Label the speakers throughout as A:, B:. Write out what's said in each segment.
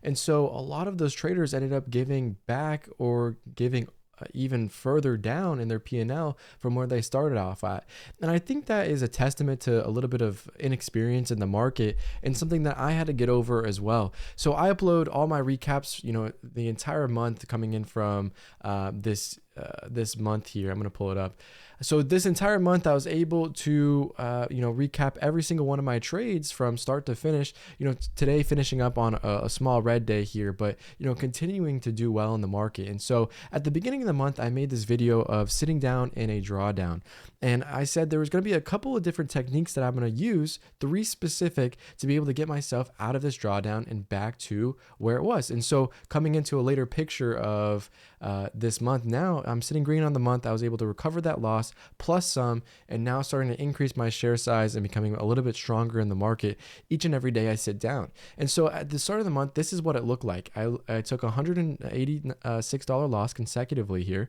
A: And so a lot of those traders ended up giving back or giving even further down in their P&L from where they started off at. And I think that is a testament to a little bit of inexperience in the market and something that I had to get over as well. So I upload all my recaps, the entire month coming in from this month here. I'm going to pull it up. So this entire month, I was able to, recap every single one of my trades from start to finish. Today finishing up on a small red day here, but continuing to do well in the market. And so at the beginning of the month, I made this video of sitting down in a drawdown, and I said there was going to be a couple of different techniques that I'm going to use, 3 specific, to be able to get myself out of this drawdown and back to where it was. And so coming into a later picture of this month now, I'm sitting green on the month. I was able to recover that loss plus some, and now starting to increase my share size and becoming a little bit stronger in the market each and every day I sit down. And so at the start of the month, this is what it looked like. I took $186 loss consecutively here.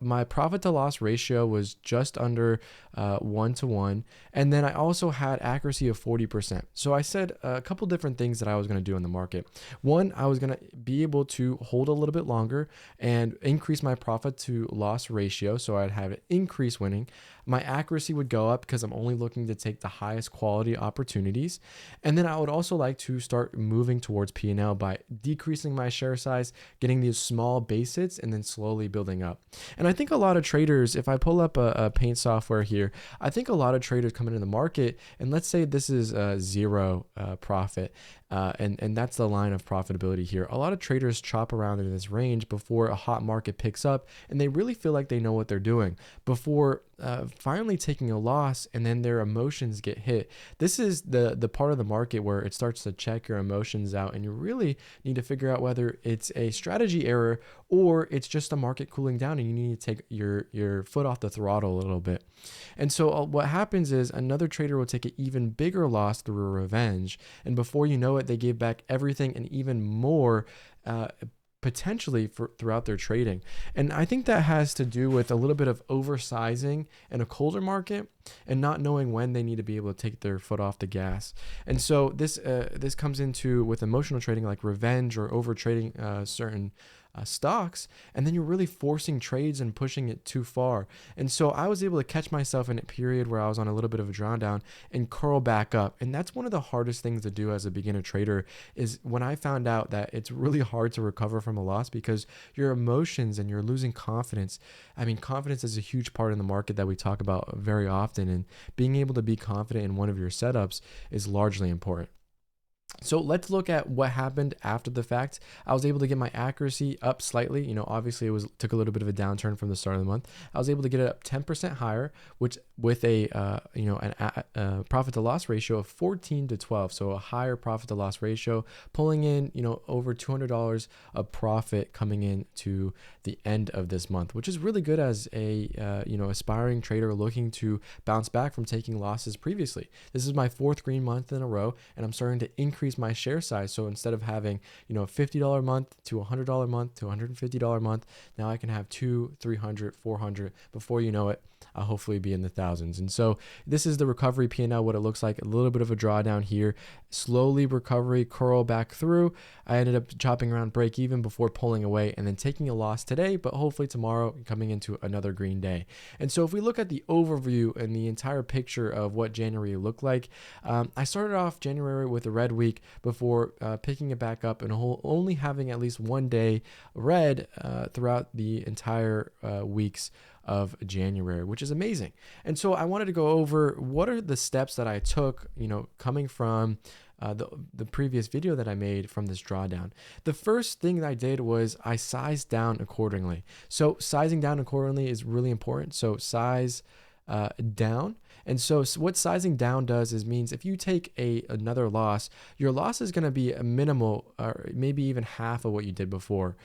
A: My profit to loss ratio was just under 1-to-1. And then I also had accuracy of 40%. So I said a couple different things that I was going to do in the market. One, I was going to be able to hold a little bit longer and increase my profit to loss ratio. So I'd have it increase winning. My accuracy would go up because I'm only looking to take the highest quality opportunities. And then I would also like to start moving towards P&L by decreasing my share size, getting these small base hits, and then slowly building up. And I think a lot of traders, if I pull up a paint software here, I think a lot of traders come into the market, and let's say this is zero profit. And that's the line of profitability here. A lot of traders chop around in this range before a hot market picks up, and they really feel like they know what they're doing before finally taking a loss, and then their emotions get hit. This is the part of the market where it starts to check your emotions out, and you really need to figure out whether it's a strategy error or it's just a market cooling down, and you need to take your foot off the throttle a little bit. And so what happens is another trader will take an even bigger loss through a revenge, and before you know it, they give back everything and even more potentially throughout their trading. And I think that has to do with a little bit of oversizing in a colder market and not knowing when they need to be able to take their foot off the gas. And so this comes into with emotional trading, like revenge or over trading certain stocks, and then you're really forcing trades and pushing it too far. And so I was able to catch myself in a period where I was on a little bit of a drawdown and curl back up. And that's one of the hardest things to do as a beginner trader, is when I found out that it's really hard to recover from a loss because your emotions and you're losing confidence. I mean, confidence is a huge part in the market that we talk about very often, and being able to be confident in one of your setups is largely important. So let's look at what happened after the fact. I was able to get my accuracy up slightly. Obviously it took a little bit of a downturn from the start of the month. I was able to get it up 10% higher, which with a profit to loss ratio of 14-to-12. So a higher profit to loss ratio, pulling in, over $200 of profit coming in to the end of this month, which is really good as a, aspiring trader looking to bounce back from taking losses previously. This is my 4th green month in a row, and I'm starting to increase my share size. So instead of having, a $50 month to $100 month to $150 month, now I can have $200, $300, $400. Before you know it, I'll hopefully be in the thousands. And so this is the recovery P&L, what it looks like. A little bit of a drawdown here, slowly recovery, curl back through. I ended up chopping around break even before pulling away and then taking a loss today, but hopefully tomorrow coming into another green day. And so if we look at the overview and the entire picture of what January looked like, I started off January with a red week before picking it back up and only having at least one day red throughout the entire weeks of January, which is amazing. And so I wanted to go over what are the steps that I took, coming from the previous video that I made from this drawdown. The first thing that I did was I sized down accordingly. So sizing down accordingly is really important. So size down. And so what sizing down does is means if you take another loss, your loss is going to be a minimal, or maybe even half of what you did before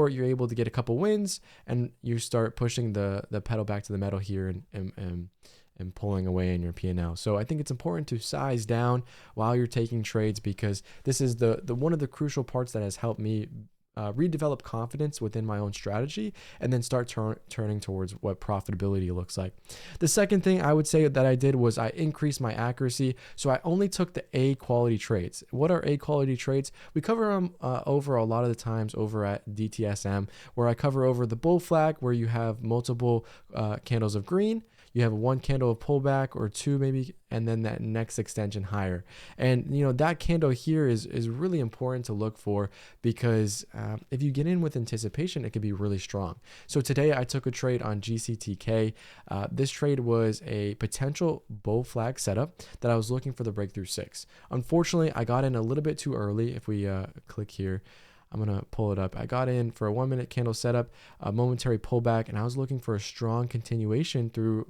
A: you're able to get a couple wins and you start pushing the pedal back to the metal here and pulling away in your P&L. So I think it's important to size down while you're taking trades, because this is the one of the crucial parts that has helped me redevelop confidence within my own strategy, and then start turning towards what profitability looks like. The second thing I would say that I did was I increased my accuracy. So I only took the A quality trades. What are A quality trades? We cover them over a lot of the times over at DTSM, where I cover over the bull flag, where you have multiple candles of green. You have one candle of pullback or two maybe, and then that next extension higher. And that candle here is really important to look for, because if you get in with anticipation, it could be really strong. So today I took a trade on GCTK. This trade was a potential bull flag setup that I was looking for the breakthrough 6. Unfortunately, I got in a little bit too early. If we click here, I'm going to pull it up. I got in for a 1 minute candle setup, a momentary pullback, and I was looking for a strong continuation through,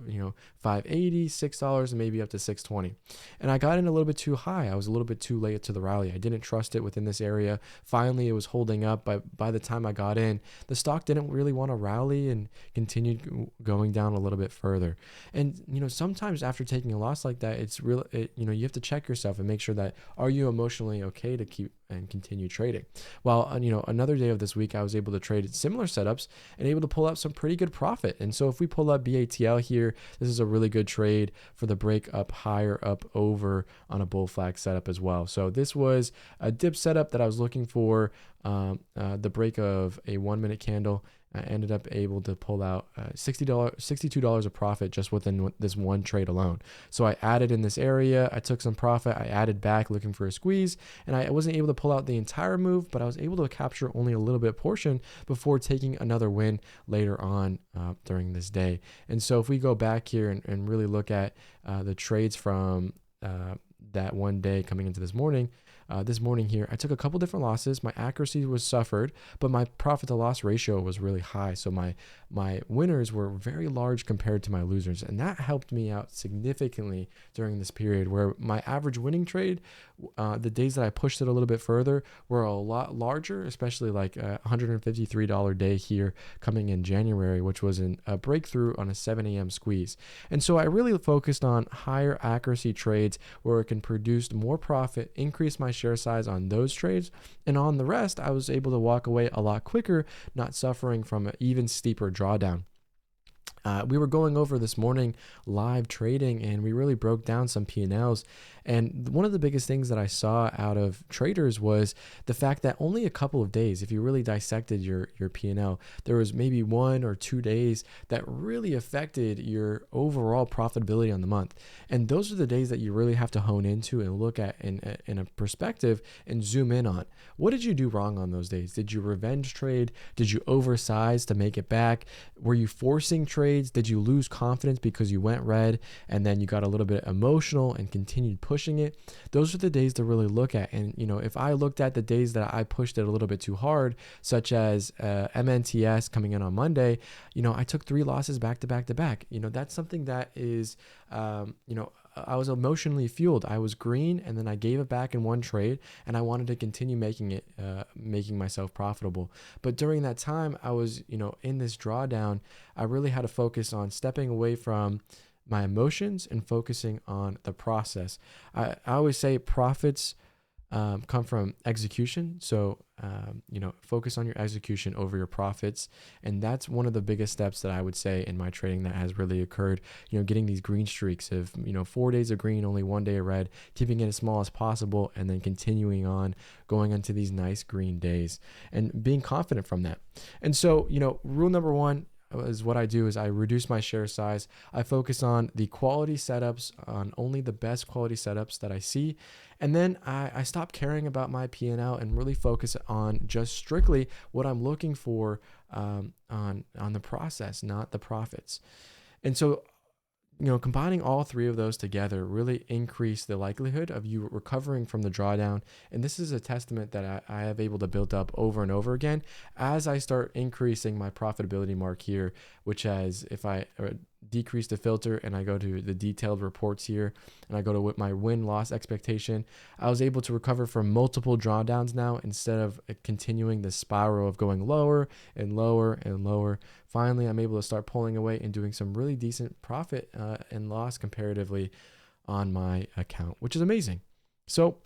A: $5.80, $6, and maybe up to $6.20. And I got in a little bit too high. I was a little bit too late to the rally. I didn't trust it within this area. Finally, it was holding up, but by the time I got in, the stock didn't really want to rally and continued going down a little bit further. And, sometimes after taking a loss like that, it's real, you have to check yourself and make sure that, are you emotionally okay to keep and continue trading? Well, another day of this week, I was able to trade similar setups and able to pull out some pretty good profit. And so if we pull up BATL here, this is a really good trade for the break up higher up over on a bull flag setup as well. So this was a dip setup that I was looking for, the break of a 1 minute candle. I ended up able to pull out $62 of profit just within this one trade alone. So I added in this area, I took some profit, I added back looking for a squeeze, and I wasn't able to pull out the entire move, but I was able to capture only a little bit portion before taking another win later on during this day. And so if we go back here and really look at the trades from that one day coming into this morning, here, I took a couple different losses. My accuracy was suffered, but my profit to loss ratio was really high. So my winners were very large compared to my losers. And that helped me out significantly during this period, where my average winning trade, the days that I pushed it a little bit further, were a lot larger, especially like a $153 day here coming in January, which was a breakthrough on a 7 a.m. squeeze. And so I really focused on higher accuracy trades where it can produce more profit, increase my share size on those trades, and on the rest, I was able to walk away a lot quicker, not suffering from an even steeper drawdown. We were going over this morning live trading, and we really broke down some P&Ls. And one of the biggest things that I saw out of traders was the fact that only a couple of days, if you really dissected your P&L, there was maybe 1 or 2 days that really affected your overall profitability on the month. And those are the days that you really have to hone into and look at in a perspective and zoom in on. What did you do wrong on those days? Did you revenge trade? Did you oversize to make it back? Were you forcing trades? Did you lose confidence because you went red and then you got a little bit emotional and continued pushing it? Those are the days to really look at. And if I looked at the days that I pushed it a little bit too hard, such as MNTS coming in on Monday, I took 3 losses back to back to back. That's something that is I was emotionally fueled. I was green, and then I gave it back in one trade, and I wanted to continue making myself profitable. But during that time, I was, in this drawdown. I really had to focus on stepping away from my emotions and focusing on the process. I always say profits come from execution. So, focus on your execution over your profits. And that's one of the biggest steps that I would say in my trading that has really occurred, getting these green streaks of, 4 days of green, only 1 day of red, keeping it as small as possible, and then continuing on going into these nice green days and being confident from that. And so, rule number 1 is what I do is I reduce my share size. I focus on the quality setups, on only the best quality setups that I see. And then I stop caring about my P&L and really focus on just strictly what I'm looking for on the process, not the profits. And so, combining all 3 of those together really increase the likelihood of you recovering from the drawdown. And this is a testament that I have able to build up over and over again as I start increasing my profitability mark here, which has, if I decrease the filter and I go to the detailed reports here and I go to my win-loss expectation, I was able to recover from multiple drawdowns now instead of continuing the spiral of going lower and lower and lower. Finally, I'm able to start pulling away and doing some really decent profit and loss comparatively on my account, which is amazing. So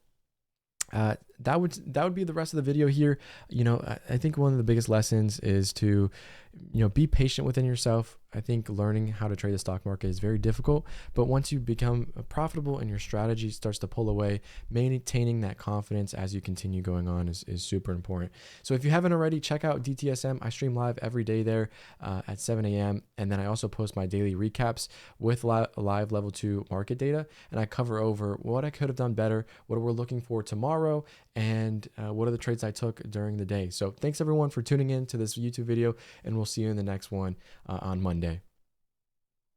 A: that would be the rest of the video here. I think one of the biggest lessons is to, be patient within yourself. I think learning how to trade the stock market is very difficult, but once you become profitable and your strategy starts to pull away, maintaining that confidence as you continue going on is super important. So if you haven't already, check out DTSM. I stream live every day there at 7 a.m. And then I also post my daily recaps with live level 2 market data. And I cover over what I could have done better, what we're looking for tomorrow, and what are the trades I took during the day. So thanks everyone for tuning in to this YouTube video, and we'll see you in the next one on Monday.